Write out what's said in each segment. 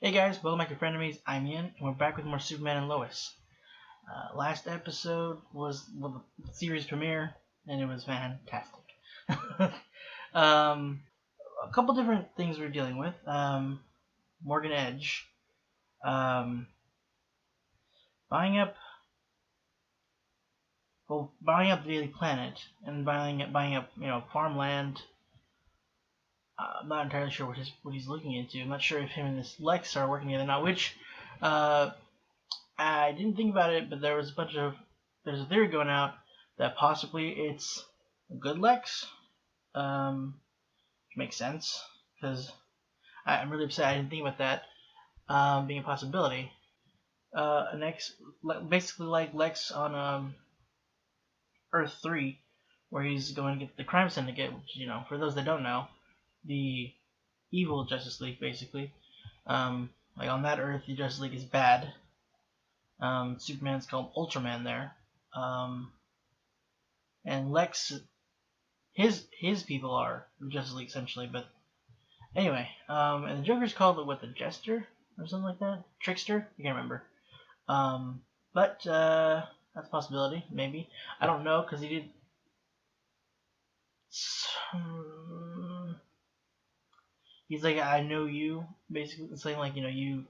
Hey guys, welcome back to Frenemies. I'm Ian, and we're back with more Superman and Lois. Last episode was the series premiere, and it was fantastic. A couple different things we're dealing with. Morgan Edge buying up the Daily Planet and buying up farmland. I'm not entirely sure what he's looking into. I'm not sure if him and this Lex are working together now. Which I didn't think about it, but there's a theory going out that possibly it's a good Lex. Which makes sense because I'm really upset I didn't think about that being a possibility. Basically like Lex on Earth 3, where he's going to get the crime syndicate, which, for those that don't know, the evil Justice League, basically. Like on that Earth, the Justice League is bad. Superman's called Ultraman there. And Lex, his people are the Justice League essentially, but anyway, and the Joker's called the Jester or something like that? Trickster? I can't remember. But that's a possibility, maybe. I don't know, because he did he's like, I know you, basically. It's like, you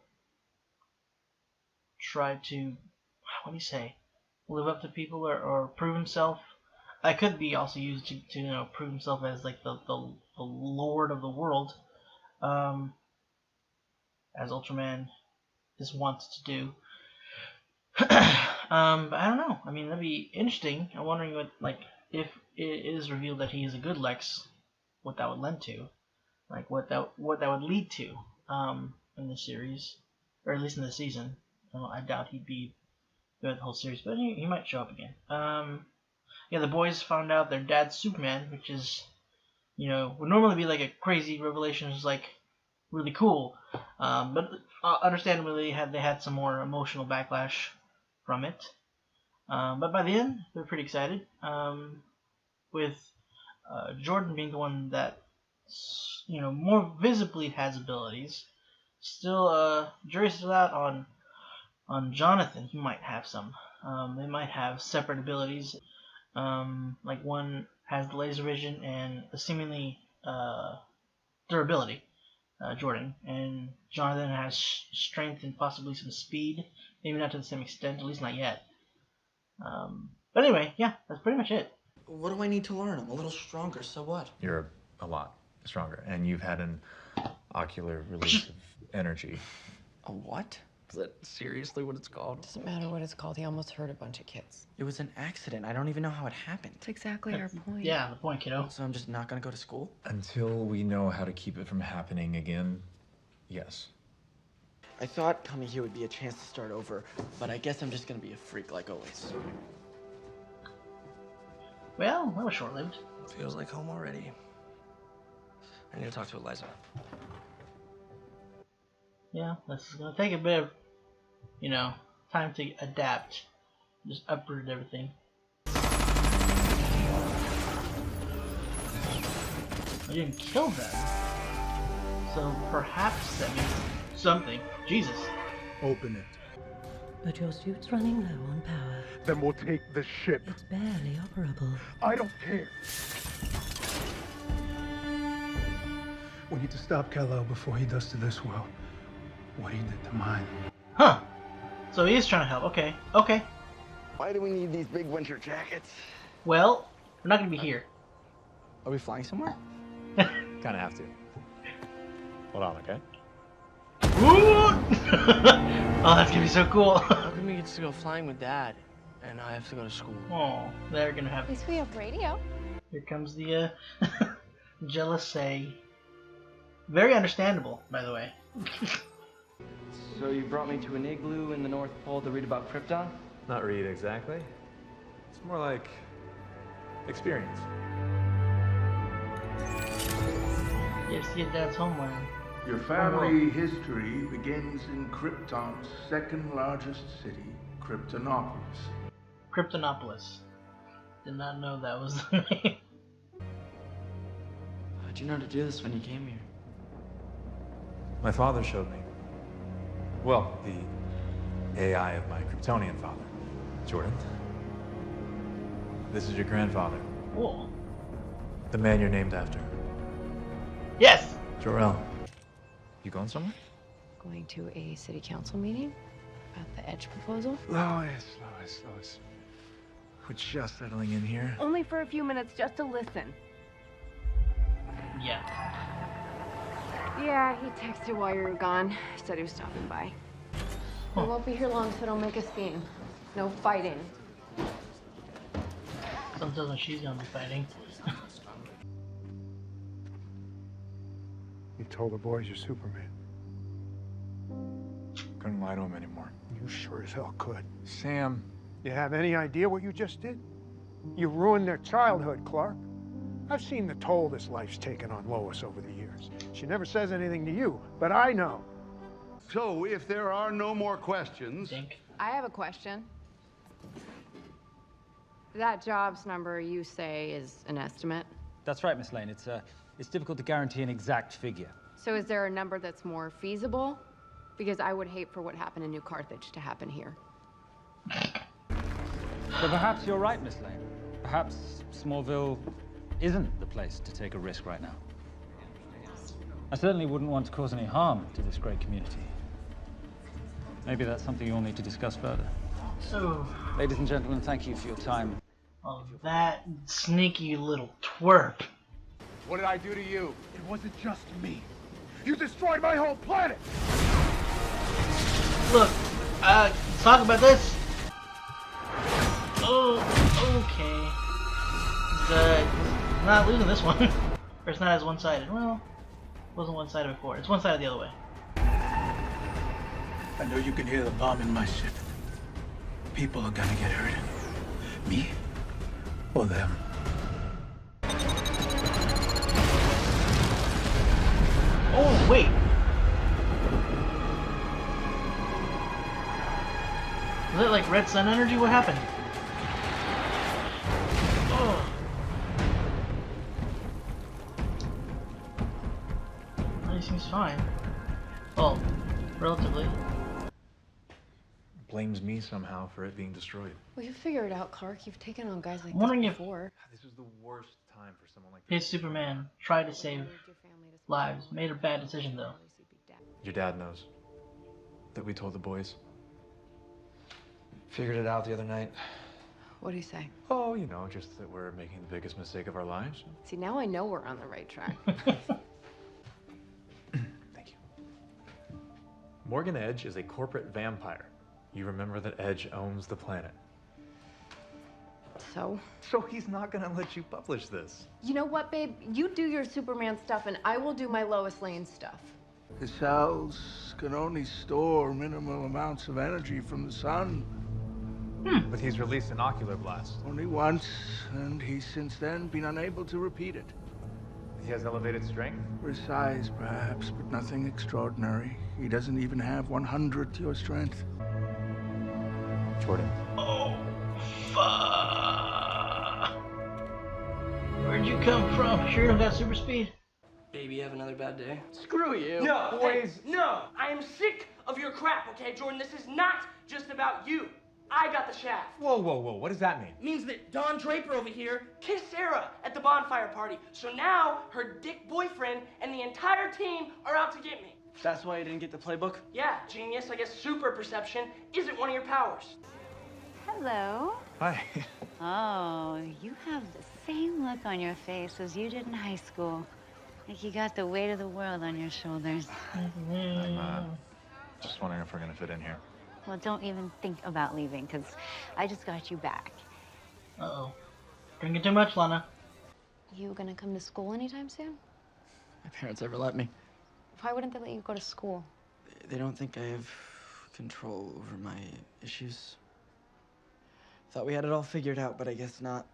try to, what do you say, live up to people or prove himself. I could be also used to prove himself as like the lord of the world, as Ultraman just wants to do. But I don't know. I mean, that'd be interesting. I'm wondering if it is revealed that he is a good Lex, what that would lend to, like what that would lead to, in the series, or at least in the season. I doubt he'd be throughout the whole series, but he might show up again. Yeah, the boys found out their dad's Superman, which is, would normally be like a crazy revelation. It's like really cool, but understandably they had some more emotional backlash from it. But by the end, they're pretty excited. With Jordan being the one that more visibly has abilities. Still, jury's still out on Jonathan. He might have some. They might have separate abilities. Like one has the laser vision and the seemingly durability, Jordan, and Jonathan has strength and possibly some speed. Maybe not to the same extent, at least not yet. But anyway, yeah, that's pretty much it. What do I need to learn? I'm a little stronger, so what? You're a lot stronger, and you've had an ocular release of energy. A what? Is that seriously what it's called? Doesn't matter what it's called. He almost hurt a bunch of kids. It was an accident. I don't even know how it happened. That's exactly our point. Yeah, the point, kiddo. So I'm just not gonna go to school? Until we know how to keep it from happening again, yes. I thought coming here would be a chance to start over, but I guess I'm just gonna be a freak like always. Well, that was short-lived. Feels like home already. I need to talk to Eliza. Yeah, this is gonna take a bit of, time to adapt. Just uproot everything. I didn't kill them. So perhaps that means something. Jesus. Open it. But your suit's running low on power. Then we'll take the ship. It's barely operable. I don't care. We need to stop Kal-El before he does to this world what he did to mine. Huh. So he is trying to help. Okay. Okay. Why do we need these big winter jackets? Well, we're not gonna be here. Are we flying somewhere? Kinda have to. Hold on, okay? Oh, that's gonna be so cool. How come he gets to go flying with Dad, and I have to go to school? Oh, they're gonna have. At least we have radio. Here comes the jealousy. Very understandable, by the way. So you brought me to an igloo in the North Pole to read about Krypton? Not read exactly. It's more like experience. Yes, your dad's homeland. Your family history begins in Krypton's second largest city, Kryptonopolis. Kryptonopolis. Did not know that was the name. How'd you know to do this when you came here? My father showed me. Well, the AI of my Kryptonian father, Jordan. This is your grandfather, Cool. the man you're named after. Yes. Jor-El. You going somewhere? Going to a city council meeting about the Edge proposal. Lois. We're just settling in here. Only for a few minutes, just to listen. Yeah. Yeah, he texted while you were gone. Said he was stopping by. We won't be here long, so don't make a scene. No fighting. Some tells me she's gonna be fighting. You told the boys you're Superman. Couldn't lie to him anymore. You sure as hell could. Sam. You have any idea what you just did? You ruined their childhood, Clark. I've seen the toll this life's taken on Lois over the years. She never says anything to you, but I know. So, if there are no more questions... Dink. I have a question. That jobs number you say is an estimate. That's right, Miss Lane. It's difficult to guarantee an exact figure. So is there a number that's more feasible? Because I would hate for what happened in New Carthage to happen here. But perhaps you're right, Miss Lane. Perhaps Smallville isn't the place to take a risk right now. I certainly wouldn't want to cause any harm to this great community. Maybe that's something you'll need to discuss further. So, Ladies and gentlemen, thank you for your time. oh, that sneaky little twerp. What did I do to you? It wasn't just me. You destroyed my whole planet! Look, let's talk about this. Oh, okay. He's not losing this one. Or it's not as one-sided. Well, it wasn't one-sided before. It's one-sided the other way. I know you can hear the bomb in my ship. People are gonna get hurt. Me? Or them? Oh, wait. Was that like red sun energy? What happened? Oh. He seems fine. Well, relatively. Blames me somehow for it being destroyed. Well, you figure it out, Clark. You've taken on guys like I'm wondering this if before. This is the worst time for someone like this. his Superman tried to save lives. Made a bad decision though. Your dad knows that we told the boys. Figured it out the other night. What do you say? Oh, you know, just that we're making the biggest mistake of our lives. See, now I know we're on the right track. Thank you. Morgan Edge is a corporate vampire. You remember that Edge owns the planet. So? So he's not gonna let you publish this. You know what, babe? You do your Superman stuff and I will do my Lois Lane stuff. The cells can only store minimal amounts of energy from the sun. But he's released an ocular blast. Only once, and he's since then been unable to repeat it. He has elevated strength. Precise, perhaps, but nothing extraordinary. He doesn't even have 100th your strength. Jordan. Oh, fuck. Where'd you come from? Sure you don't got super speed? Baby, you have another bad day? Screw you. No, boys. Hey, no, I am sick of your crap, okay, Jordan? This is not just about you. I got the shaft. Whoa, what does that mean? It means that Don Draper over here kissed Sarah at the bonfire party. So now her dick boyfriend and the entire team are out to get me. That's why you didn't get the playbook? Yeah, genius. I guess super perception isn't one of your powers. Hello. Hi. Oh, you have the same look on your face as you did in high school. Like you got the weight of the world on your shoulders. I'm just wondering if we're gonna fit in here. Well, don't even think about leaving, because I just got you back. Uh-oh. Drinking too much, Lana. You gonna come to school anytime soon? My parents ever let me. Why wouldn't they let you go to school? They don't think I have control over my issues. Thought we had it all figured out, but I guess not.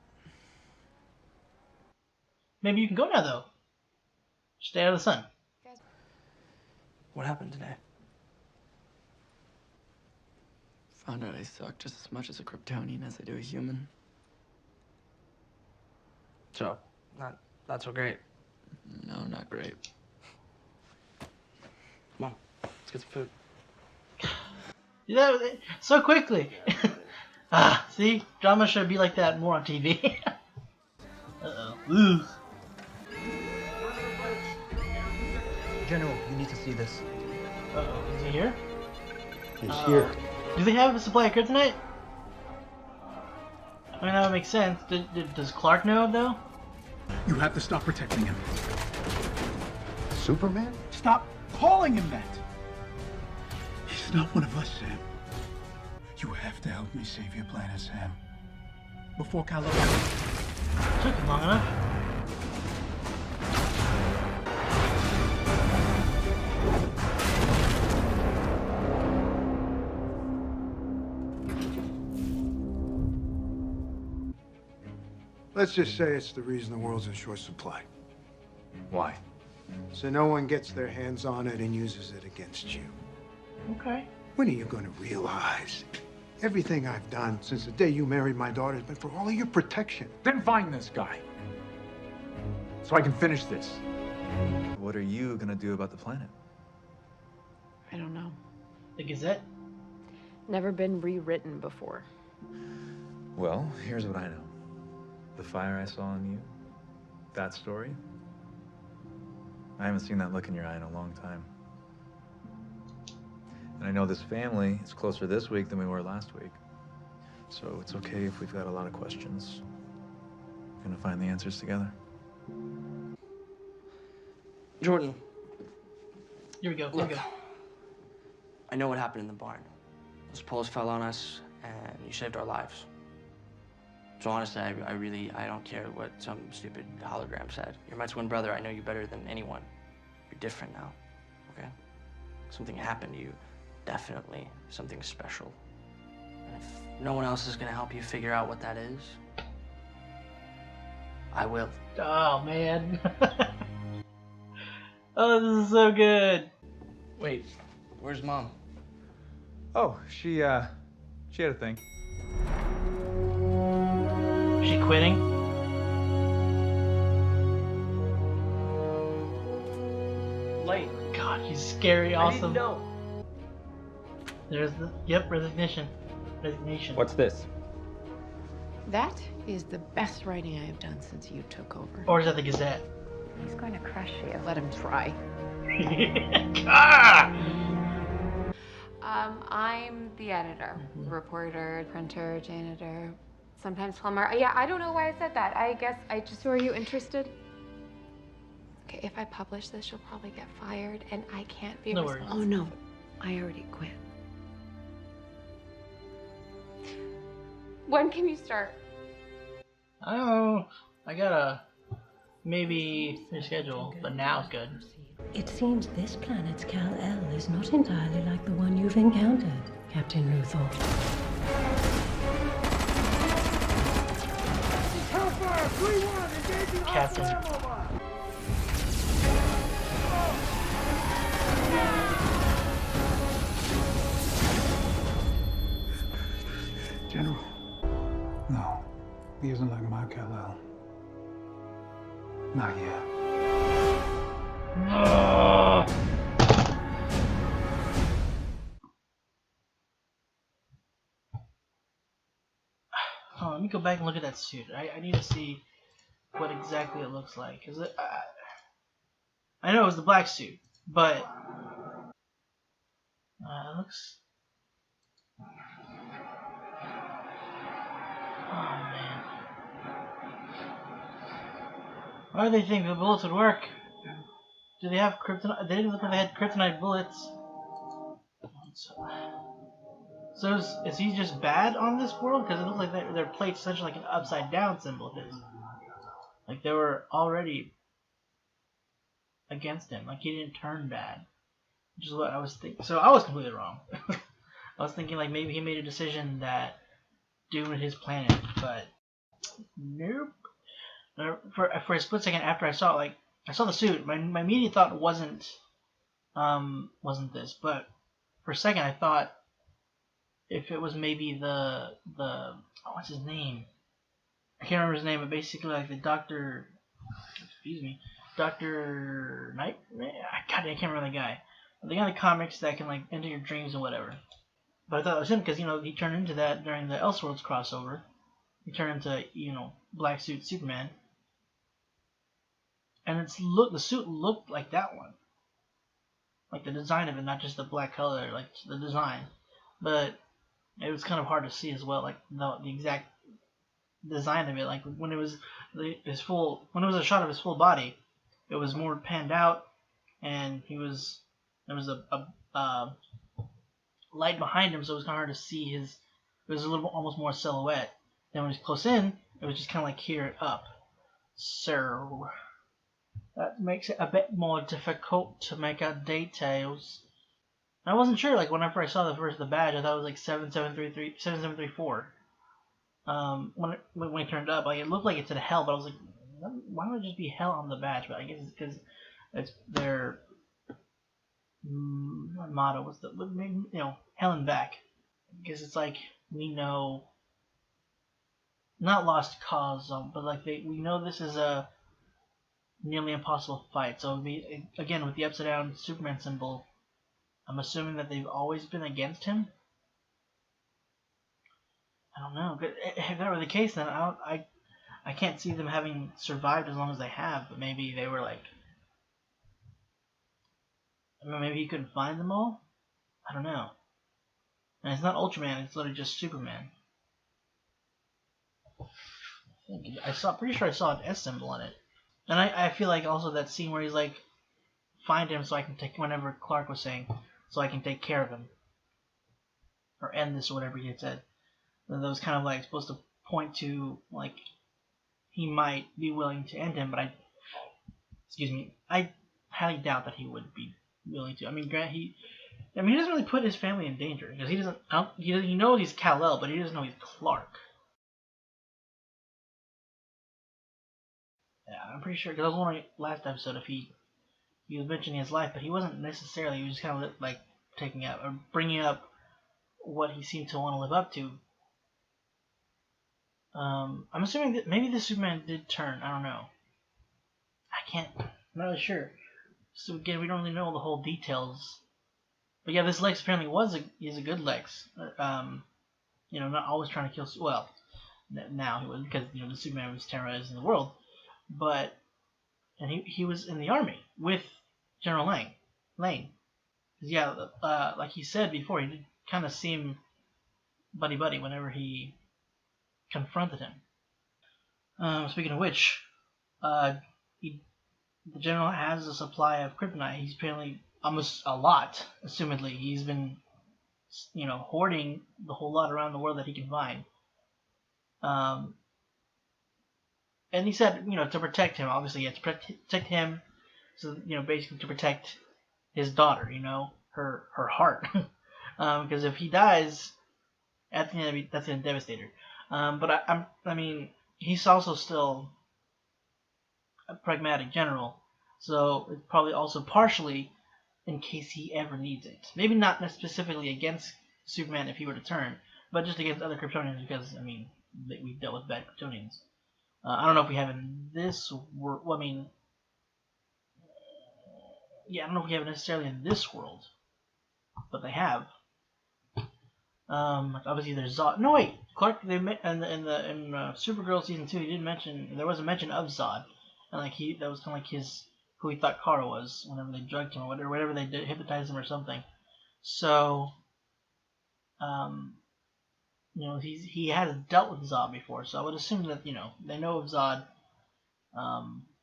Maybe you can go now, though. Stay out of the sun. What happened today? Found out I suck just as much as a Kryptonian as I do a human. So, not so great. No, not great. Come on, let's get some food. So quickly. See? Drama should be like that more on TV. Uh-oh. Ooh. General, you need to see this. Uh-oh. Is he here? He's here. Do they have a supply of kryptonite? I mean, that would make sense. Does Clark know, though? You have to stop protecting him. Superman? Stop calling him that! He's not one of us, Sam. You have to help me save your planet, Sam. Before Kal-El. Took him long enough. Let's just say it's the reason the world's in short supply. Why? So no one gets their hands on it and uses it against you. Okay. When are you going to realize everything I've done since the day you married my daughter has been for all of your protection? Then find this guy. So I can finish this. What are you gonna do about the planet? I don't know. The Gazette? Never been rewritten before. Well, here's what I know. The fire I saw in you, that story, I haven't seen that look in your eye in a long time. And I know this family is closer this week than we were last week. So it's okay if we've got a lot of questions. We're gonna find the answers together. Jordan, Here we go. Here look. we go. I know what happened in the barn. Those poles fell on us, and you saved our lives. So honestly, I don't care what some stupid hologram said. You're my twin brother. I know you better than anyone. You're different now, okay? Something happened to you. Definitely something special. And if no one else is gonna help you figure out what that is, I will. Oh, man. Oh, this is so good. Wait, where's Mom? Oh, she had a thing. Is she quitting? Lane. God, he's scary, awesome. No. There's the resignation. What's this? That is the best writing I have done since you took over. Or is that the Gazette? He's going to crush you. Let him try. Ah! I'm the editor, reporter, printer, janitor, sometimes plumber. Yeah, I don't know why I said that. I guess I just. So are you interested? Okay, if I publish this, you'll probably get fired, and I can't be No worries. responsible. Oh no, I already quit. When can you start? I don't know. I gotta maybe reschedule, but now's good. It seems this planet's Kal-El is not entirely like the one you've encountered, Captain Luthor. Hellfire 3-1, engaging Captain. General. No, he isn't like my Kal-El. Not yet. Oh, let me go back and look at that suit. I need to see what exactly it looks like. Cause I know it was the black suit, but it looks. Oh man, why do they think the bullets would work? Do they have kryptonite? They didn't look like they had kryptonite bullets. So is he just bad on this world? Because it looks like their plate's such like an upside down symbol of his. Like they were already against him. Like he didn't turn bad. Which is what I was thinking. So I was completely wrong. I was thinking like maybe he made a decision that doomed his planet, but nope. For a split second after I saw it, like I saw the suit, my immediate thought wasn't this, but for a second I thought if it was maybe the what's his name? I can't remember his name, but basically like the Dr. Knight? God, I can't remember the guy. The guy in the comics that can like enter your dreams and whatever. But I thought it was him because he turned into that during the Elseworlds crossover. He turned into black suit Superman, and the suit looked like that one, like the design of it, not just the black color, like the design. But it was kind of hard to see as well, like the exact design of it. Like when it was when it was a shot of his full body, it was more panned out, and there was a light behind him, so it was kind of hard to see his. It was a little almost more silhouette. Then when he was close in, it was just kind of like here up. So that makes it a bit more difficult to make out details. I wasn't sure. Like whenever I saw the badge, I thought it was like 7734. When it turned up, like it looked like it said hell, but I was like, why would it just be hell on the badge? But I guess it's because it's their motto was hell and back. Because it's like we know, not lost cause, but like we know this is a nearly impossible fight. So again with the upside down Superman symbol, I'm assuming that they've always been against him. I don't know. But if that were the case, then I can't see them having survived as long as they have. But maybe they were like, maybe he couldn't find them all. I don't know. And it's not Ultraman; it's literally just Superman. Pretty sure I saw an S symbol on it. And I feel like also that scene where he's like, find him so I can whenever Clark was saying, so I can take care of him. Or end this or whatever he had said. And that was kind of like supposed to point to like he might be willing to end him, but I highly doubt that he would be willing to. I mean, he doesn't really put his family in danger because he knows he's Kal-El, but he doesn't know he's Clark. Yeah, I'm pretty sure because I was wondering last episode if he was mentioning his life, but he wasn't necessarily. He was just kind of like taking up or bringing up what he seemed to want to live up to. I'm assuming that maybe the Superman did turn. I don't know. I'm not really sure. So again, we don't really know the whole details. But yeah, this Lex apparently he's a good Lex. Not always trying to kill. Well, now he was because the Superman was terrorizing the world, and he was in the army with General Lane. Yeah, like he said before, he did kind of seem buddy whenever he confronted him. Speaking of which, the general has a supply of kryptonite. He's apparently almost a lot, assumedly. He's been, hoarding the whole lot around the world that he can find. And he said, to protect him. Obviously, to protect him. So, basically to protect his daughter. Her heart. Because if he dies, at the end, that's gonna devastate her. But I mean, he's also still a pragmatic general, so it's probably also partially in case he ever needs it. Maybe not specifically against Superman if he were to turn, but just against other Kryptonians because we've dealt with bad Kryptonians. I don't know if we have in this world. Well, I don't know if we have it necessarily in this world, but they have. Obviously there's Zod. No wait, Clark. They in Supergirl season 2. He did mention there was a mention of Zod, and that was kind of like who he thought Kara was whenever they drugged him or whatever they did, hypnotized him or something. So, he has dealt with Zod before, so I would assume that they know of Zod.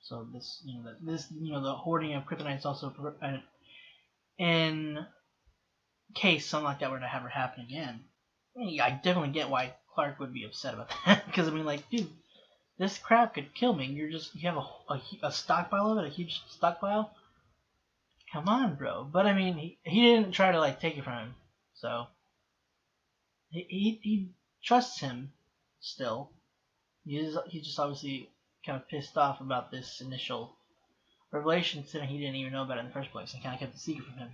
So the hoarding of kryptonite is also in case something like that were to ever happen again. I definitely get why Clark would be upset about that because dude, this crap could kill me. You have a stockpile of it, a huge stockpile. Come on, bro. But he didn't try to take it from him, so he trusts him still. He's just obviously kind of pissed off about this initial revelation, considering he didn't even know about it in the first place and kind of kept it secret from him.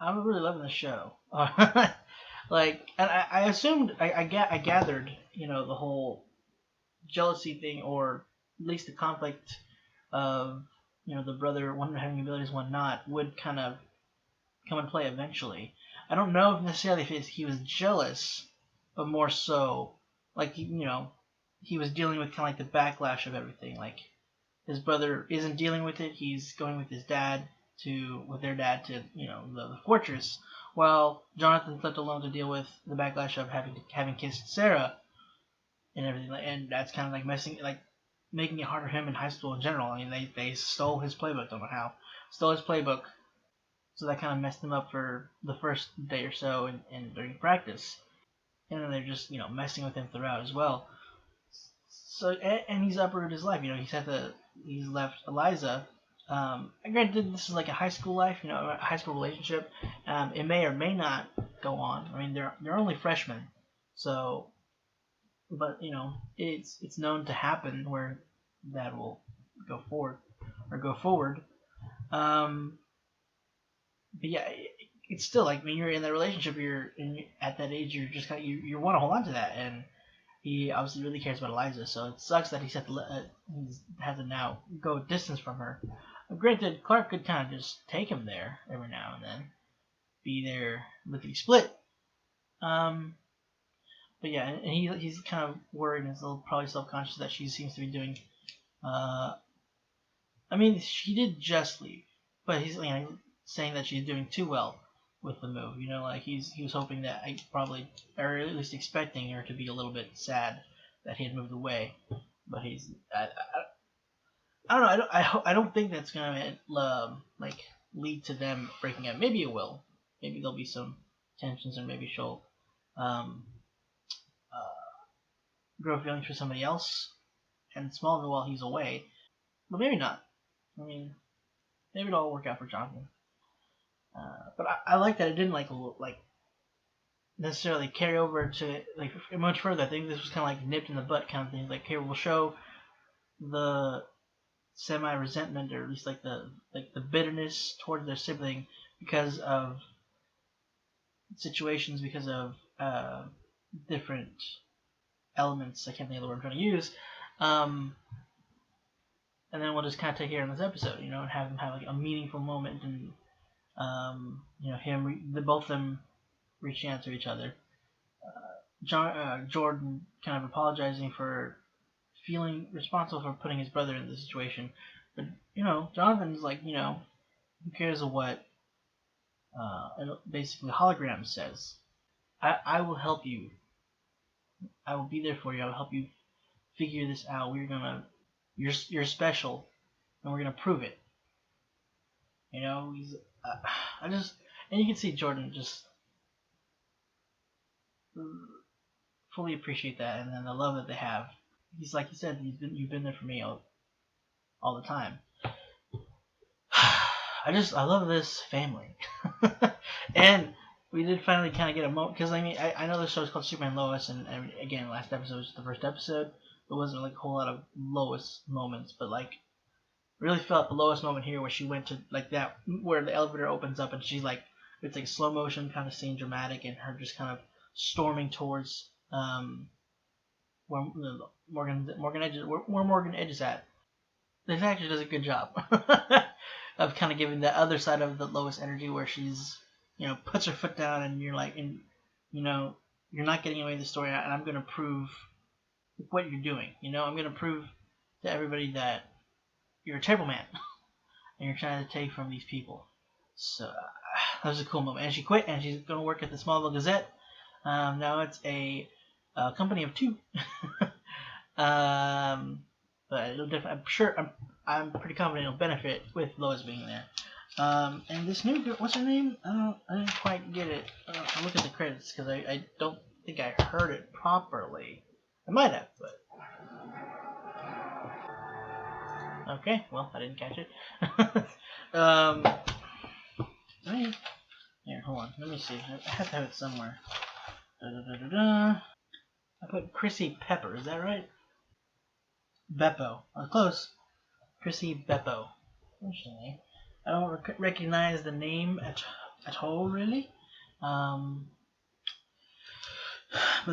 I'm really loving the show. And I assumed, I gathered, the whole jealousy thing, or at least the conflict of, the brother, one having abilities, one not, would kind of come into play eventually. I don't know if necessarily if he was jealous, but more so like he was dealing with kind of like the backlash of everything. Like his brother isn't dealing with it. He's going with their dad to the fortress, while Jonathan's left alone to deal with the backlash of having kissed Sarah and everything. And that's kind of like making it harder for him in high school in general. I mean, they stole his playbook. Don't know how. Stole his playbook. So that kind of messed him up for the first day or so and during practice. And then they're just, messing with him throughout as well. So, and he's uprooted his life. He's left Eliza. Granted, this is like a high school life, a high school relationship. It may or may not go on. I mean, they're only freshmen. So, but, it's known to happen where that will go forward. But yeah, it's still like when you're in that relationship, at that age, you're just you want to hold on to that, and he obviously really cares about Eliza, so it sucks that he's had to now go distance from her. Granted, Clark could kind of just take him there every now and then, be there lickety split. But yeah, and he's kind of worried and is probably self-conscious that she seems to be doing. I mean, she did just leave, but he's saying that she's doing too well with the move. Like he was hoping that or at least expecting her to be a little bit sad that he had moved away. But I don't know. I don't think that's gonna lead to them breaking up. Maybe it will. Maybe there'll be some tensions, and maybe she'll grow feelings for somebody else and Smallville while he's away. But maybe not. I mean, maybe it'll all work out for Jonathan. But I like that it didn't necessarily carry over to much further. I think this was kind of like nipped in the butt kind of thing. Like, here we'll show the semi-resentment, or at least the bitterness towards their sibling because of situations, because of different elements. I can't think of the word I'm trying to use. And then we'll just kind of take care in this episode, and have them have a meaningful moment, and both of them reaching out to each other. Jordan kind of apologizing for feeling responsible for putting his brother in this situation, but Jonathan's like, who cares what basically Hologram says. I will help you. I will be there for you. I will help you figure this out. You're special, and we're gonna prove it. He's and you can see Jordan just fully appreciate that, and then the love that they have. He's like you said, you've been there for me all the time. I love this family, and we did finally kind of get a moment, because I know this show is called Superman Lois, and again, last episode was the first episode. There wasn't a whole lot of Lois moments, but really felt the Lois moment here where she went to that, where the elevator opens up and she's it's slow motion kind of scene, dramatic, and her just kind of storming towards where Morgan Edge is at. This actor does a good job of kind of giving the other side of the Lois energy, where she's puts her foot down, and you're you're not getting away with the story, and I'm gonna prove what you're doing. I'm gonna prove to everybody that you're a terrible man, and you're trying to take from these people. So that was a cool moment. And she quit, and she's going to work at the Smallville Gazette. Now it's a company of two. But it'll definitely, I'm pretty confident it'll benefit with Lois being there. And this new girl, what's her name? I didn't quite get it. I'll look at the credits, because I don't think I heard it properly. I might have, but... Okay, well, I didn't catch it. Here, hold on. Let me see. I have to have it somewhere. I put Chrissy Pepper. Is that right? Beppo. Close. Chrissy Beppo. Interesting. I don't recognize the name at all, really. But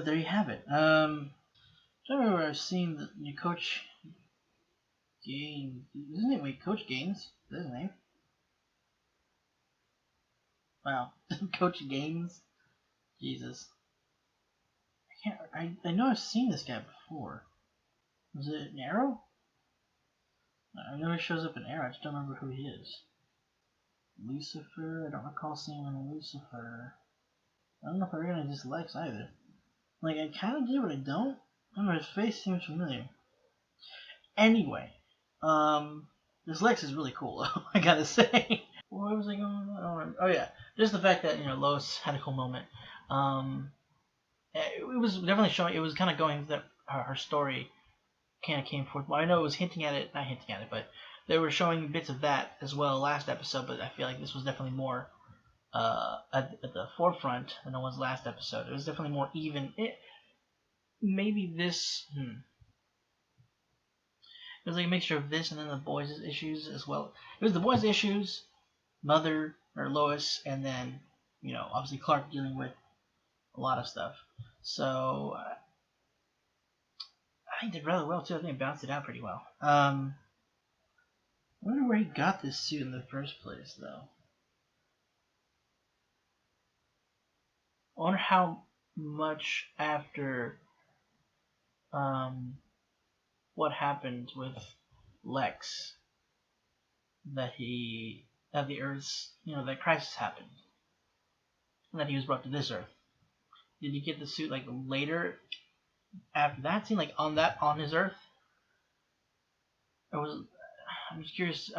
there you have it. I don't remember I've seen the new Coach Gaines. Isn't it? Wait, Coach Gaines? Is that his name? Wow. Coach Gaines? Jesus. I know I've seen this guy before. Was it an Arrow? I know he shows up in Arrow, I just don't remember who he is. Lucifer? I don't recall seeing him in Lucifer. I don't know if I recognize this Lex either. Like, I kind of do, but I don't. I don't know, his face seems familiar. Anyway, this Lex is really cool, I gotta say. What was I going on? Oh yeah, just the fact that, Lois had a cool moment. It was definitely showing, it was kind of going that her story kind of came forth. Well, I know it was hinting at it, not hinting at it, but they were showing bits of that as well last episode, but I feel like this was definitely more at the forefront than it was last episode. It was definitely more even. Maybe this, it was like a mixture of this and then the boys' issues as well. It was the boys' issues, Mother, or Lois, and then, obviously Clark dealing with a lot of stuff. So, I think he did rather well too. I think he bounced it out pretty well. I wonder where he got this suit in the first place, though. I wonder how much after what happened with Lex that the Earth's, that crisis happened, and that he was brought to this Earth. Did he get the suit like later after that scene, like on his Earth? I'm just curious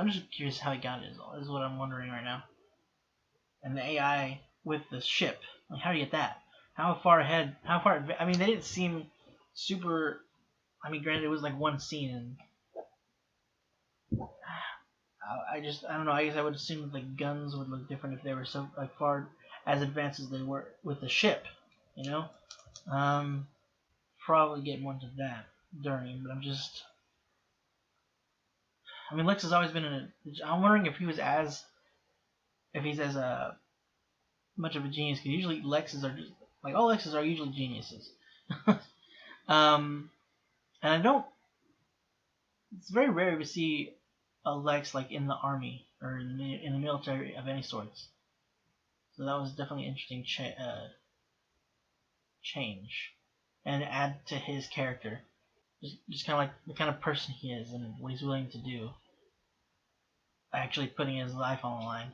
how he got it. Is what I'm wondering right now. And the AI with the ship, like how do you get that? How far ahead? I mean, they didn't seem super. I mean, granted, it was like one scene, and I don't know. I guess I would assume that the guns would look different if they were so like far as advanced as they were with the ship. Probably get more into that during, but I mean, Lex has always been I'm wondering if he's as much of a genius, because usually Lexes are just like all Lexes are usually geniuses. And I don't. It's very rare to see a Lex like in the army or in the military of any sorts. So that was definitely an interesting change, and add to his character. Just kind of like the kind of person he is and what he's willing to do. Actually putting his life on the line.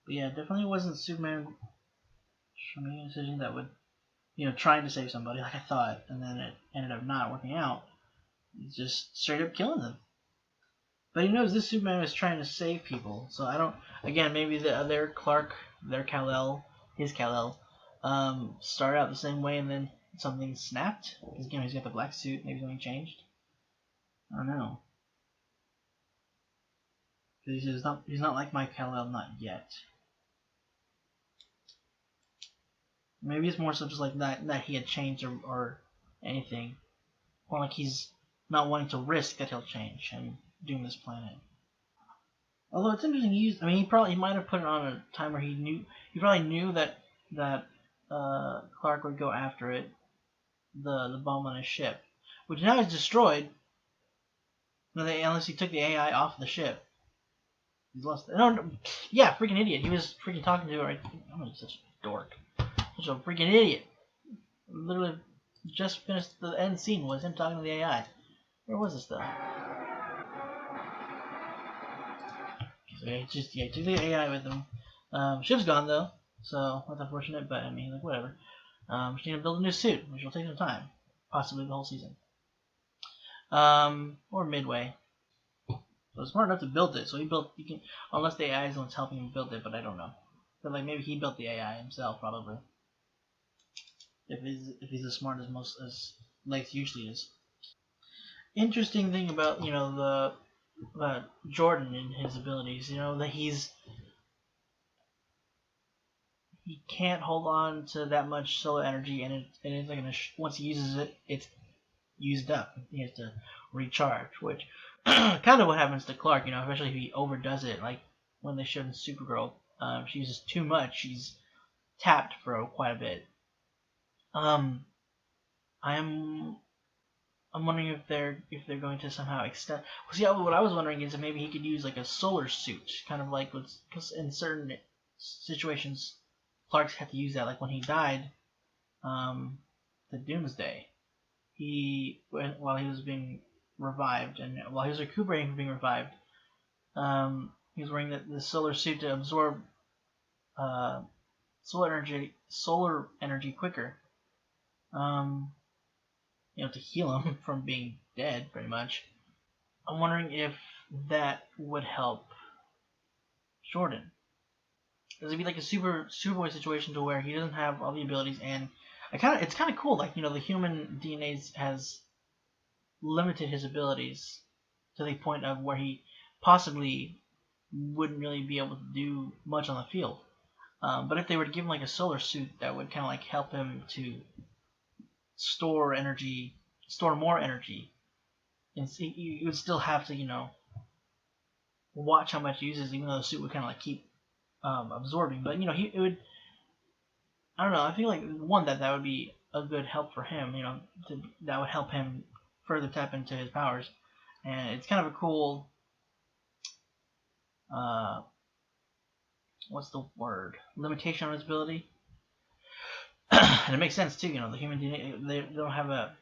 But yeah, definitely wasn't Superman making a decision that would, trying to save somebody like I thought, and then it ended up not working out. He's just straight up killing them. But he knows this Superman is trying to save people, so I don't. Again, maybe their Clark, their Kal-El, his Kal-El, started out the same way, and then something snapped. Because he's got the black suit. Maybe something changed. I don't know. Because he's not like my Kal-El, not yet. Maybe it's more so just like that he had changed or anything, or like he's not wanting to risk that he'll change and doom this planet. Although it's interesting, he might have put it on a time where he probably knew that Clark would go after it, the bomb on his ship, which now is destroyed. Unless he took the AI off the ship, he's lost. No, yeah, freaking idiot. He was freaking talking to her. I'm such a dork. Such a freaking idiot. Literally just finished the end scene was him talking to the AI. Where was this though? So yeah, he took the AI with him. Ship's gone though, so that's unfortunate. But I mean, like whatever. Just need to build a new suit, which will take some time, possibly the whole season, or midway. So smart enough to build it. So he can, unless the AI is the one's helping him build it, but I don't know. But like maybe he built the AI himself, probably. If he's as smart as Lex usually is. Interesting thing about the Jordan and his abilities, that he can't hold on to that much solar energy, and it's like once he uses it, it's used up. He has to recharge, which kind of what happens to Clark, especially if he overdoes it. Like when they showed in Supergirl, she uses too much. She's tapped for quite a bit. I'm wondering if they're going to somehow extend. Well, see, what I was wondering is if maybe he could use like a solar suit, kind of like because in certain situations Clark's had to use that. Like when he died, the Doomsday, while he was being revived, and while he was recuperating from being revived, he was wearing the solar suit to absorb solar energy quicker. To heal him from being dead, pretty much. I'm wondering if that would help Jordan. Does it be like a Superboy situation to where he doesn't have all the abilities, and it's kind of cool. Like, the human DNA has limited his abilities to the point of where he possibly wouldn't really be able to do much on the field. But if they were to give him like a solar suit that would kind of like help him to store more energy, and you would still have to, watch how much he uses, even though the suit would kind of like keep absorbing. But it would. I don't know. I feel like one that would be a good help for him. That would help him further tap into his powers, and it's kind of a cool. What's the word? Limitation on his ability. And it makes sense too. The human DNA, they don't have a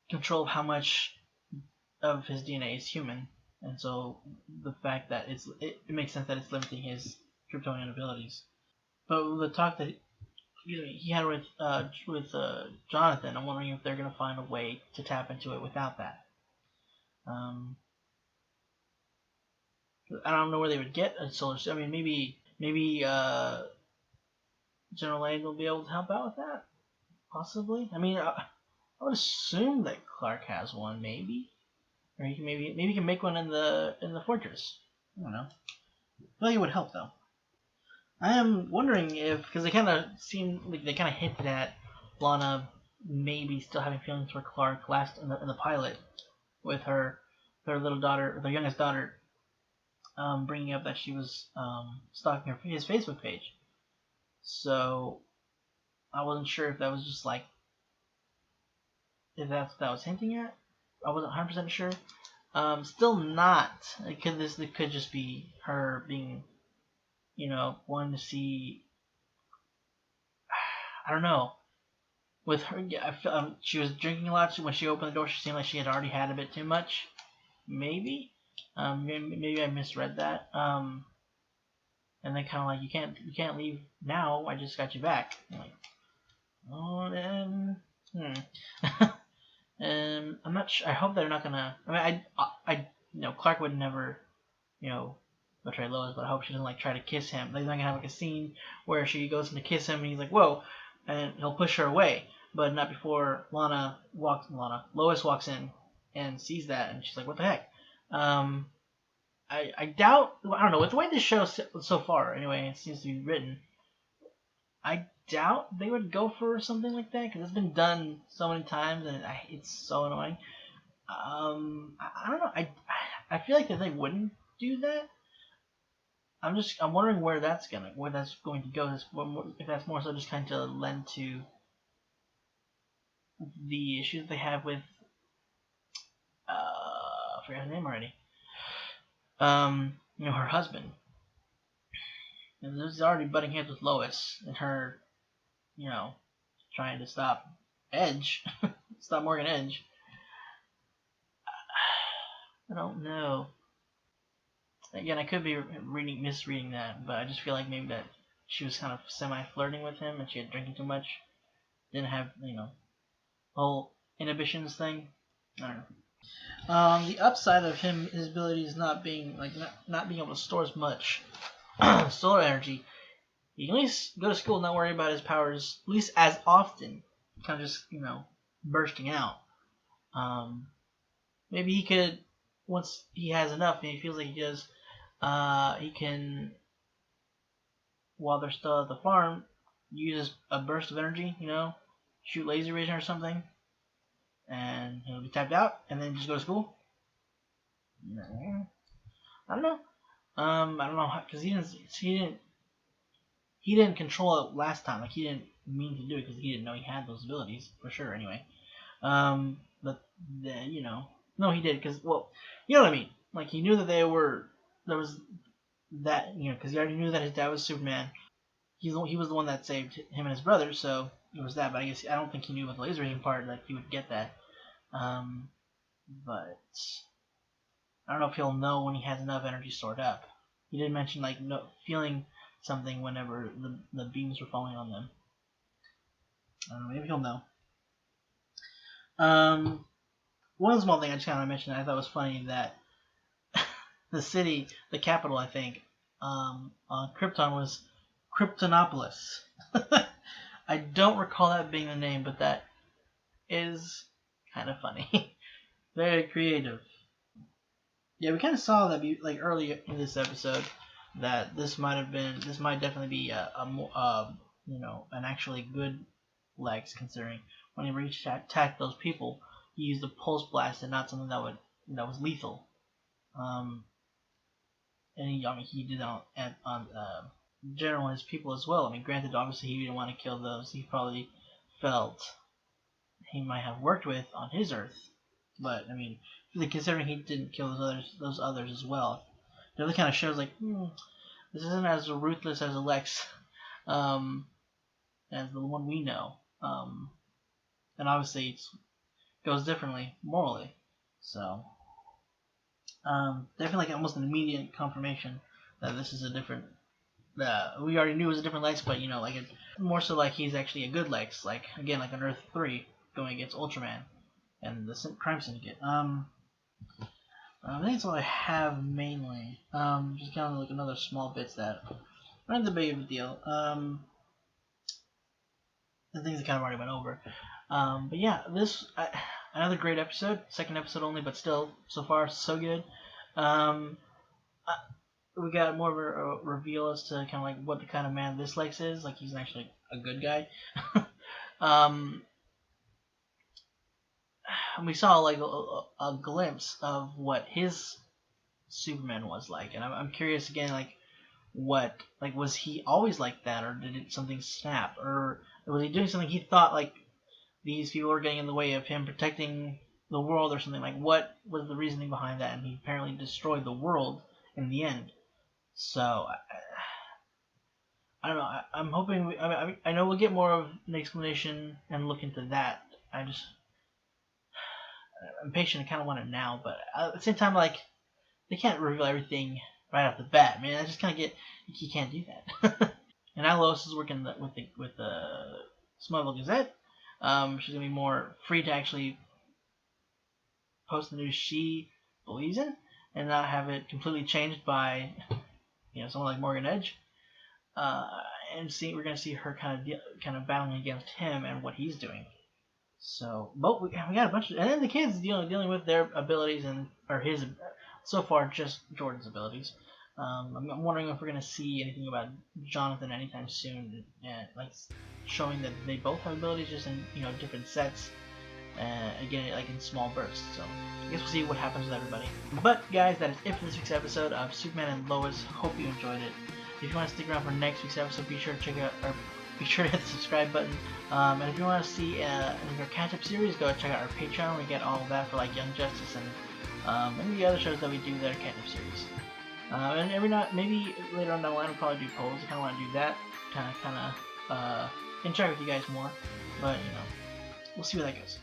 control of how much of his DNA is human, and so the fact that it makes sense that it's limiting his Kryptonian abilities. But the talk that he had with Jonathan, I'm wondering if they're gonna find a way to tap into it without that. I don't know where they would get a solar suit. I mean, maybe General Lane will be able to help out with that, possibly. I mean, I would assume that Clark has one, maybe, or maybe he can make one in the fortress. I don't know. I feel like it would help though. I am wondering if, because they kind of seem like they kind of hinted at Lana maybe still having feelings for Clark last in the pilot, with their little daughter, their youngest daughter, bringing up that she was stalking his Facebook page. So I wasn't sure if that was just like, if that's what that was hinting at. I wasn't 100% sure. Still not. It could just be her being, wanting to see. I don't know. With her, I feel she was drinking a lot. When she opened the door, she seemed like she had already had a bit too much. Maybe. Maybe I misread that. And then kind of like, you can't leave now. I just got you back. I'm like, oh, then, I'm not sure. I hope they're not gonna. I mean, Clark would never, betray Lois, but I hope she doesn't like try to kiss him. They're not gonna have like a scene where she goes in to kiss him and he's like, whoa, and he'll push her away, but not before Lois walks in and sees that, and she's like, what the heck? I doubt. I don't know. With the way this show so far, anyway, it seems to be written, I doubt they would go for something like that because it's been done so many times and it's so annoying. I don't know. I feel like that they wouldn't do that. I'm wondering where that's going to go. If that's more so just kind of lend to the issues they have with I forgot her name already. Her husband. And there's already butting heads with Lois and her, trying to stop Edge, stop Morgan Edge. I don't know. Again, I could be misreading that, but I just feel like maybe that she was kind of semi-flirting with him and she had drinking too much. Didn't have, whole inhibitions thing. I don't know. The upside of his abilities not being able to store as much solar energy, he can at least go to school and not worry about his powers, at least as often, kind of just, bursting out. Maybe he could, once he has enough and he feels like he does, he can, while they're still at the farm, use a burst of energy, shoot laser vision or something, and he'll be tapped out, and then just go to school. I don't know. I don't know, because he didn't control it last time. Like, he didn't mean to do it because he didn't know he had those abilities, for sure, anyway. But, no, he did, because, well, you know what I mean. Like, he knew that there was that, because he already knew that his dad was Superman. He was the one that saved him and his brother, so it was that. But I don't think he knew about the laser vision part that he would get that. But I don't know if he'll know when he has enough energy stored up. He did mention feeling something whenever the beams were falling on them. I don't know, maybe he'll know. One small thing I just kind of mentioned I thought was funny that the city, the capital, I think, on Krypton was Kryptonopolis. I don't recall that being the name, but that is kind of funny. Very creative. Yeah, we kind of saw that early in this episode that this might definitely be an actually good Lex, considering when he reached to attack those people, he used a pulse blast and not something that was lethal. And he did that on General and his people as well. I mean, granted, obviously he didn't want to kill those he probably felt he might have worked with on his Earth, but I mean, considering he didn't kill those others as well, it really kind of shows this isn't as ruthless as a Lex, as the one we know, and obviously it goes differently morally. So definitely almost an immediate confirmation that this is a different. We already knew it was a different Lex, but it's more so he's actually a good Lex, again on Earth 3 going against Ultraman and the Crime Syndicate. I think that's all I have mainly. Just kind of another small bits that aren't the big of a deal. The things that kind of already went over. But yeah, another great episode. Second episode only, but still, so far, so good. We got more of a reveal as to kind of what the kind of man this Lex is. He's actually a good guy. We saw a glimpse of what his Superman was like, and I'm curious again, was he always like that, or did something snap, or was he doing something he thought these people were getting in the way of him protecting the world or something? What was the reasoning behind that? And he apparently destroyed the world in the end. So I don't know. I'm hoping I know we'll get more of an explanation and look into that. I'm patient. I kind of want it now, but at the same time, they can't reveal everything right off the bat, man. I just kind of get you can't do that. And now Lois is working with the Smallville Gazette. She's gonna be more free to actually post the news she believes in, and not have it completely changed by someone like Morgan Edge. And we're gonna see her kind of battling against him and what he's doing. So, but we got a bunch of, and then the kids dealing with their abilities or his, so far just Jordan's abilities. I'm wondering if we're gonna see anything about Jonathan anytime soon, and showing that they both have abilities, just in different sets, again in small bursts. So I guess we'll see what happens with everybody. But guys, that is it for this week's episode of Superman and Lois. Hope you enjoyed it. If you want to stick around for next week's episode, be sure to hit the subscribe button. And if you want to see our catch-up series, go check out our Patreon. We get all of that for Young Justice and any of the other shows that we do that are catch-up series. And maybe later on down the line we'll probably do polls. I kind of want to do that, kind of interact with you guys more. But we'll see where that goes.